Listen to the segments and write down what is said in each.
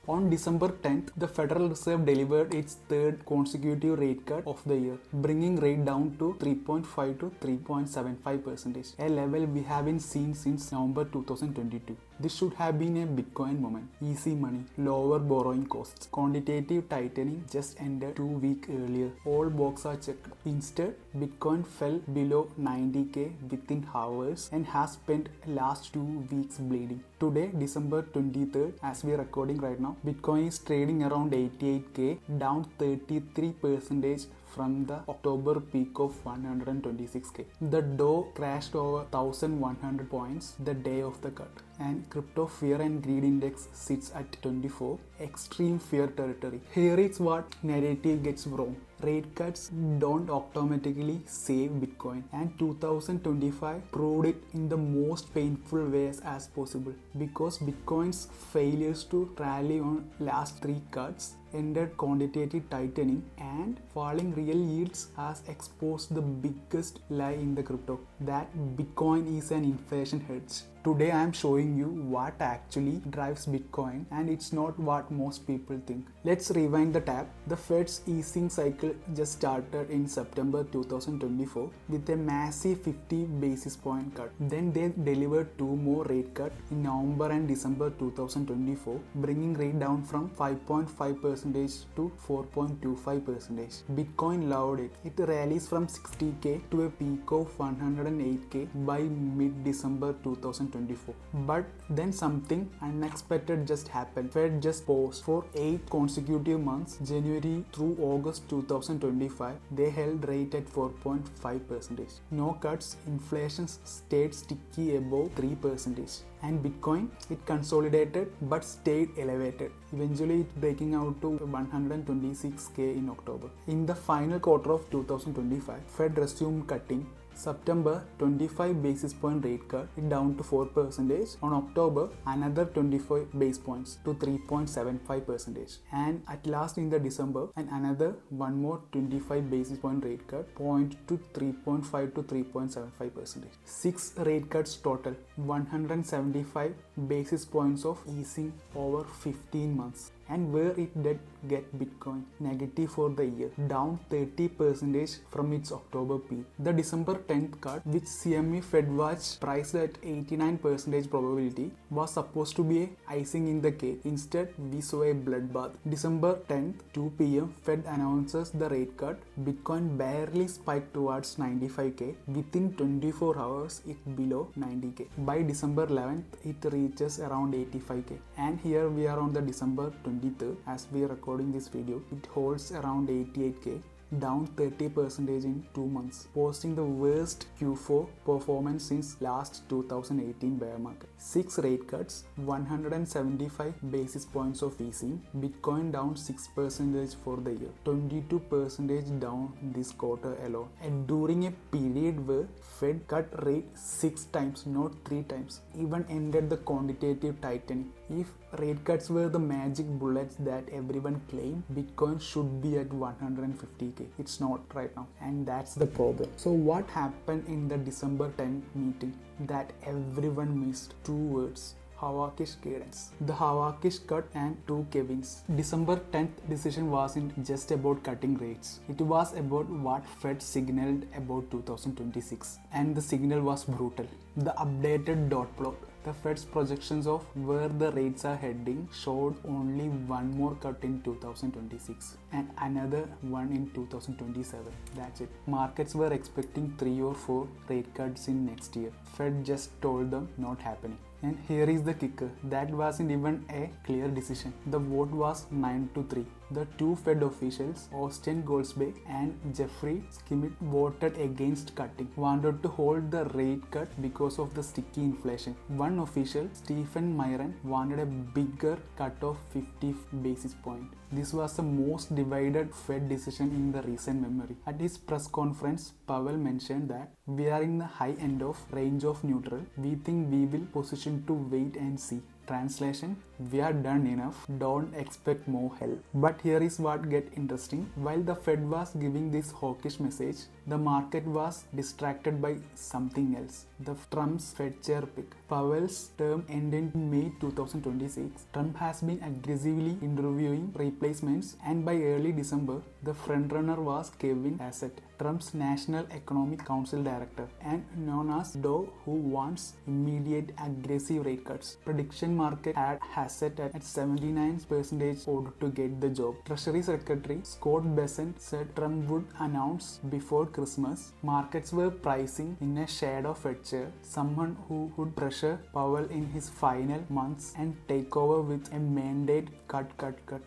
On December 10th, the Federal Reserve delivered its third consecutive rate cut of the year, bringing rate down to 3.5 to 3.75%, a level we haven't seen since November 2022. This should have been a Bitcoin moment. Easy money, lower borrowing costs. Quantitative tightening just ended 2 weeks earlier. All boxes are checked. Instead, Bitcoin fell below 90k within hours and has spent last 2 weeks bleeding. Today, December 23rd, as we are recording right now, Bitcoin is trading around 88k, down 33% from the October peak of 126k. The Dow crashed over 1100 points the day of the cut, and crypto fear and greed index sits at 24, extreme fear territory. Here is what narrative gets wrong. Rate cuts don't automatically save Bitcoin, and 2025 proved it in the most painful ways as possible, because Bitcoin's failures to rally on last 3 cuts ended quantitative tightening, and falling real yields has exposed the biggest lie in the crypto, that Bitcoin is an inflation hedge. Today I am showing you what actually drives Bitcoin, and it's not what most people think. Let's rewind the tape. The Fed's easing cycle just started in September 2024 with a massive 50 basis point cut. Then they delivered 2 more rate cuts in November and December 2024, bringing rate down from 5.5% to 4.25%. Bitcoin loved it. It rallies from 60k to a peak of 108k by mid-December 2024. But then something unexpected just happened. Fed just paused for 8 consecutive months. January through August 2025, they held rate at 4.5%. No cuts, inflation stayed sticky above 3%. And Bitcoin, it consolidated but stayed elevated, eventually it breaking out to 126k in October. In the final quarter of 2025, Fed resumed cutting. September, 25 basis point rate cut, it down to 4%. On October, another 25 basis points to 3.75%. And at last in the December, and another one more 25 basis point rate cut, point to 3.5 to 3.75%. 6 rate cuts total, 175 basis points of easing over 15 months. And where it did get Bitcoin? Negative for the year, down 30% from its October peak. The December 10th cut, which CME FedWatch priced at 89% probability, was supposed to be a icing in the cake. Instead, we saw a bloodbath. December 10th, 2 p.m, Fed announces the rate cut. Bitcoin barely spiked towards 95k. Within 24 hours, it below 90k. By December 11th, it reaches around 85k. And here we are on the December 23rd, as we are recording this video, it holds around 88k, down 30% in 2 months, posting the worst Q4 performance since last 2018 bear market. 6 rate cuts, 175 basis points of easing, Bitcoin down 6% for the year, 22% down this quarter alone. And during a period where Fed cut rate 6 times, not 3 times, even ended the quantitative tightening. If rate cuts were the magic bullets that everyone claimed, Bitcoin should be at 150k. It's not right now, and that's the problem. So what happened in the December 10th meeting that everyone missed? 2 words: hawkish cadence. The hawkish cut and 2 Kevins. December 10th decision wasn't just about cutting rates. It was about what Fed signaled about 2026, and the signal was brutal. The updated dot plot, the Fed's projections of where the rates are heading, showed only one more cut in 2026 and another one in 2027. That's it. Markets were expecting 3 or 4 rate cuts in next year. Fed just told them not happening. And here is the kicker, that wasn't even a clear decision. The vote was 9-3. The 2 Fed officials, Austin Goolsbee and Jeffrey Skimmett, voted against cutting, wanted to hold the rate cut because of the sticky inflation. One official, Stephen Myron, wanted a bigger cut of 50 basis points. This was the most divided Fed decision in the recent memory. At his press conference, Powell mentioned that we are in the high end of range of neutral. We think we will position to wait and see. Translation: we are done enough, don't expect more help. But here is what get interesting. While the Fed was giving this hawkish message, the market was distracted by something else. The Trump's Fed chair pick. Powell's term ended in May 2026. Trump has been aggressively interviewing replacements, and by early December, the frontrunner was Kevin Hassett, Trump's National Economic Council Director, and known as Doe, who wants immediate aggressive rate cuts. Prediction market had Hassett at 79% order to get the job. Treasury Secretary Scott Bessent said Trump would announce before Christmas. Markets were pricing in a shade of Fed chair, someone who would pressure Powell in his final months and take over with a mandate cut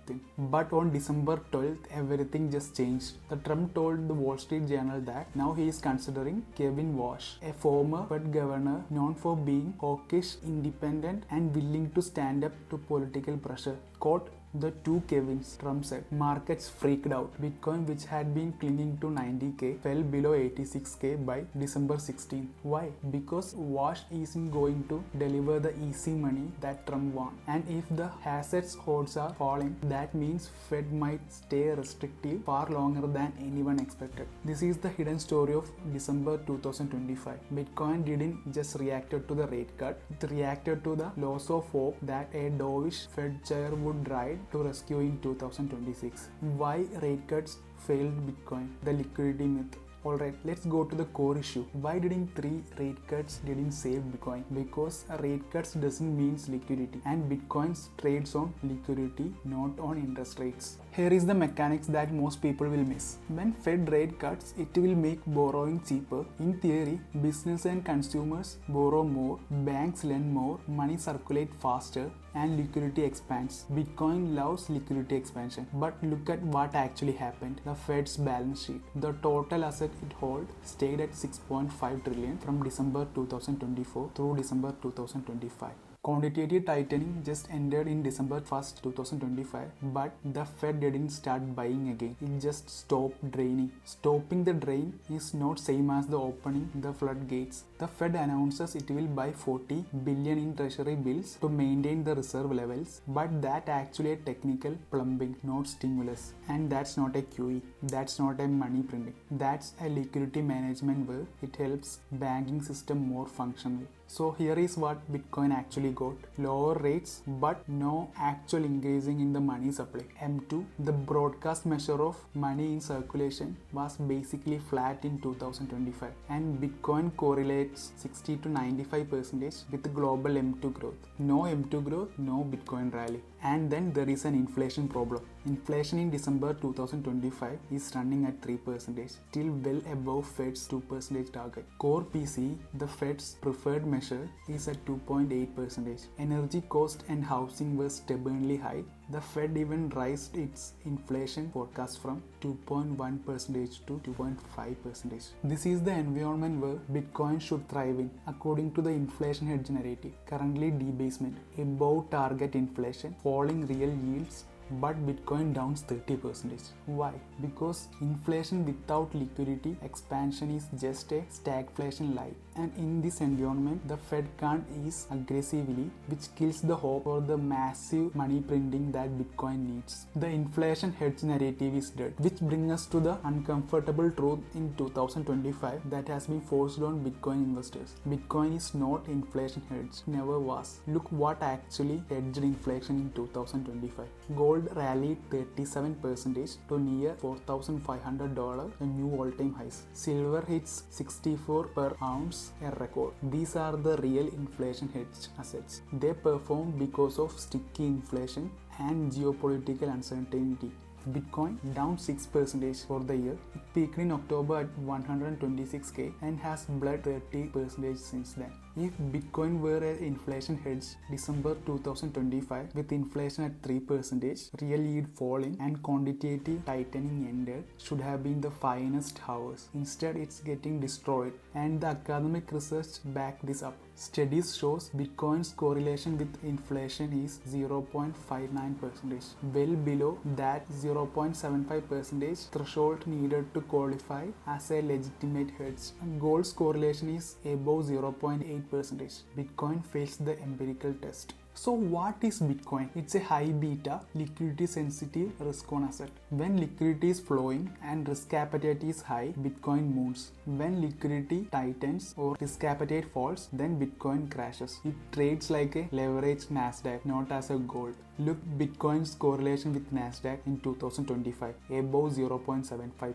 thing. But on December 12th, everything just changed. The Trump told the Wall Street Journal that now he is considering Kevin Warsh, a former Fed governor known for being hawkish, independent, and willing to stand up to political pressure. Quote, the two Kevins, Trump said. Markets freaked out. Bitcoin, which had been clinging to 90k, fell below 86k by December 16. Why? Because Warsh isn't going to deliver the easy money that Trump wants. And if the Hassett's odds are falling, that means Fed might stay restrictive far longer than anyone expected. This is the hidden story of December 2025. Bitcoin didn't just react to the rate cut, it reacted to the loss of hope that a dovish Fed chair would ride to rescue in 2026. Why rate cuts failed Bitcoin? The liquidity myth. Alright, let's go to the core issue. Why didn't 3 rate cuts didn't save Bitcoin? Because rate cuts doesn't mean liquidity, and Bitcoin trades on liquidity, not on interest rates. Here is the mechanics that most people will miss. When Fed rate cuts, it will make borrowing cheaper. In theory, business and consumers borrow more, banks lend more, money circulate faster, and liquidity expands. Bitcoin loves liquidity expansion. But look at what actually happened. The Fed's balance sheet. The total asset it held stayed at 6.5 trillion from December 2024 through December 2025. Quantitative tightening just ended in December 1st, 2025, but the Fed didn't start buying again. It just stopped draining. Stopping the drain is not same as the opening the floodgates. The Fed announces it will buy 40 billion in treasury bills to maintain the reserve levels, but that actually a technical plumbing, not stimulus. And that's not a QE. That's not a money printing. That's a liquidity management where it helps banking system more functional. So here is what Bitcoin actually got. Lower rates but no actual increasing in the money supply. M2, the broadcast measure of money in circulation, was basically flat in 2025, and Bitcoin correlates 60 to 95% with global M2 growth. No M2 growth, no Bitcoin rally. And then there is an inflation problem. Inflation in December 2025 is running at 3%, still well above Fed's 2% target. Core PCE, the Fed's preferred measure, is at 2.8%. Energy cost and housing were stubbornly high. The Fed even raised its inflation forecast from 2.1% to 2.5%. This is the environment where Bitcoin should thrive in, according to the inflation hedge narrative. Currently debasement, above target inflation, falling real yields, but Bitcoin down 30%. Why? Because inflation without liquidity expansion is just a stagflation light. And in this environment, the Fed can't ease aggressively, which kills the hope for the massive money printing that Bitcoin needs. The inflation hedge narrative is dead, which brings us to the uncomfortable truth in 2025 that has been forced on Bitcoin investors. Bitcoin is not inflation hedge, never was. Look what actually hedged inflation in 2025. Gold rallied 37% to near $4,500, a new all-time highs. Silver hits 64 per ounce, a record. These are the real inflation hedged assets. They perform because of sticky inflation and geopolitical uncertainty. Bitcoin down 6% for the year. It peaked in October at 126k and has bled 30% since then. If Bitcoin were an inflation hedge, December 2025 with inflation at 3%, real yield falling and quantitative tightening ended should have been the finest hours. Instead, it's getting destroyed, and the academic research backed this up. Studies shows Bitcoin's correlation with inflation is 0.59%, well below that 0.75% threshold needed to qualify as a legitimate hedge. Gold's correlation is above 0.8%. Bitcoin fails the empirical test. So what is Bitcoin? It's a high beta, liquidity sensitive risk on asset. When liquidity is flowing and risk appetite is high, Bitcoin moves. When liquidity tightens or risk appetite falls, then Bitcoin crashes. It trades like a leveraged Nasdaq, not as a gold. Look Bitcoin's correlation with Nasdaq in 2025, above 0.75%.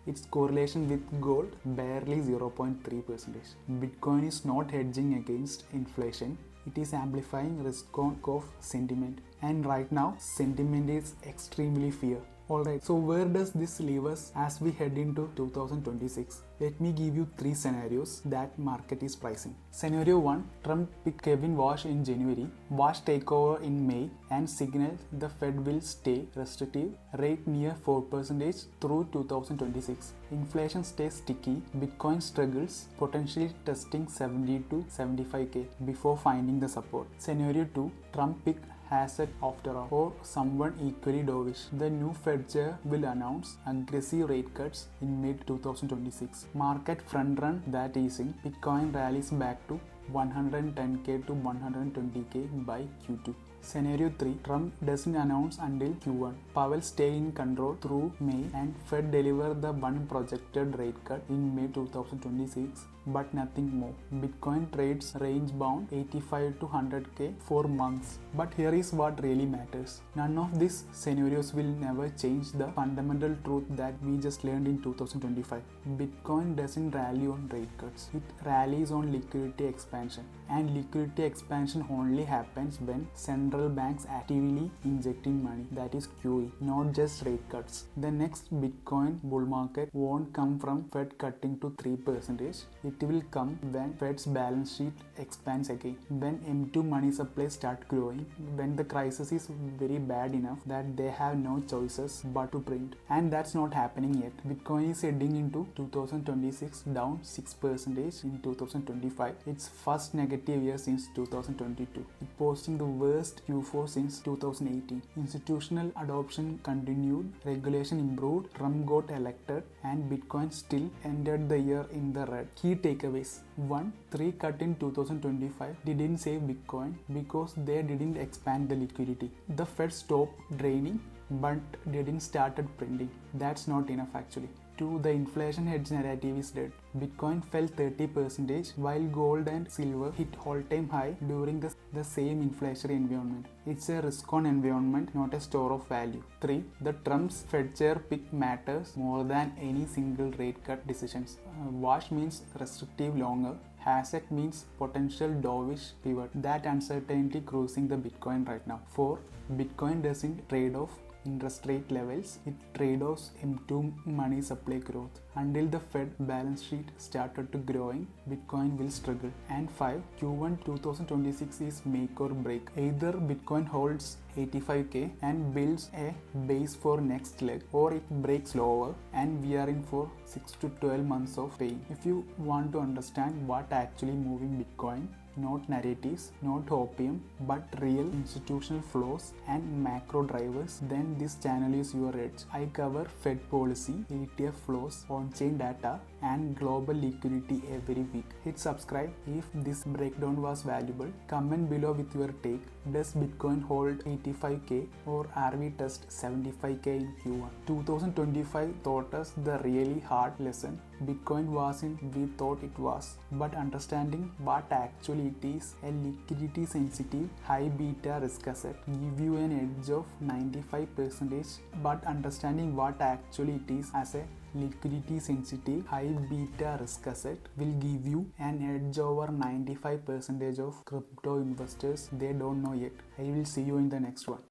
Its correlation with gold, barely 0.3%. Bitcoin is not hedging against inflation. It is amplifying risk of sentiment. And right now, sentiment is extremely fear. Alright, so where does this leave us as we head into 2026? Let me give you 3 scenarios that market is pricing. Scenario 1, Trump pick Kevin Warsh in January, Warsh takeover in May and signal the Fed will stay restrictive, rate near 4% through 2026. Inflation stays sticky, Bitcoin struggles, potentially testing 70 to 75k before finding the support. Scenario 2, Trump pick Hassett after all, or someone equally dovish. The new Fed chair will announce aggressive rate cuts in mid-2026. Market front-run that easing. Bitcoin rallies back to 110k to 120k by Q2. Scenario 3, Trump doesn't announce until Q1. Powell stay in control through May and Fed deliver the one projected rate cut in May 2026, but nothing more. Bitcoin trades range bound 85 to 100k for months. But here is what really matters. None of these scenarios will never change the fundamental truth that we just learned in 2025. Bitcoin doesn't rally on rate cuts. It rallies on liquidity expansion. And liquidity expansion only happens when central banks actively injecting money, that is QE, not just rate cuts. The next Bitcoin bull market won't come from Fed cutting to 3%. It will come when Fed's balance sheet expands again, when M2 money supply start growing, when the crisis is very bad enough that they have no choices but to print. And that's not happening yet. Bitcoin is heading into 2026 down 6% in 2025. Its first negative year since 2022. It posting the worst Q4 since 2018. Institutional adoption continued, regulation improved, Trump got elected, and Bitcoin still ended the year in the red. Key takeaways. 1. 3 cut in 2025 didn't save Bitcoin because they didn't expand the liquidity. The Fed stopped draining but didn't started printing. That's not enough actually. 2. The inflation hedge narrative is dead. Bitcoin fell 30% while gold and silver hit all-time high during the same inflationary environment. It's a risk-on environment, not a store of value. 3. The Trump's Fed chair pick matters more than any single rate cut decisions. Warsh means restrictive longer. Hassett means potential dovish pivot. That uncertainty cruising the Bitcoin right now. 4. Bitcoin doesn't trade off interest rate levels, it trade-offs M2 money supply growth. Until the Fed balance sheet started to growing, Bitcoin will struggle. And 5. Q1 2026 is make or break. Either Bitcoin holds 85k and builds a base for next leg, or it breaks lower and we are in for 6 to 12 months of pain. If you want to understand what actually moving Bitcoin, not narratives, not opium, but real institutional flows and macro drivers, then this channel is your edge. I cover Fed policy, ETF flows, on-chain data, and global liquidity every week. Hit subscribe if this breakdown was valuable. Comment below with your take. Does Bitcoin hold 85k or are we test 75k in Q1? 2025 taught us the really hard lesson. Bitcoin wasn't we thought it was, but understanding what actually it is, a liquidity sensitive high beta risk asset, give you an edge of 95%, but understanding what actually it is as a liquidity sensitive high beta risk asset will give you an edge over 95% of crypto investors. They don't know yet. I will see you in the next one.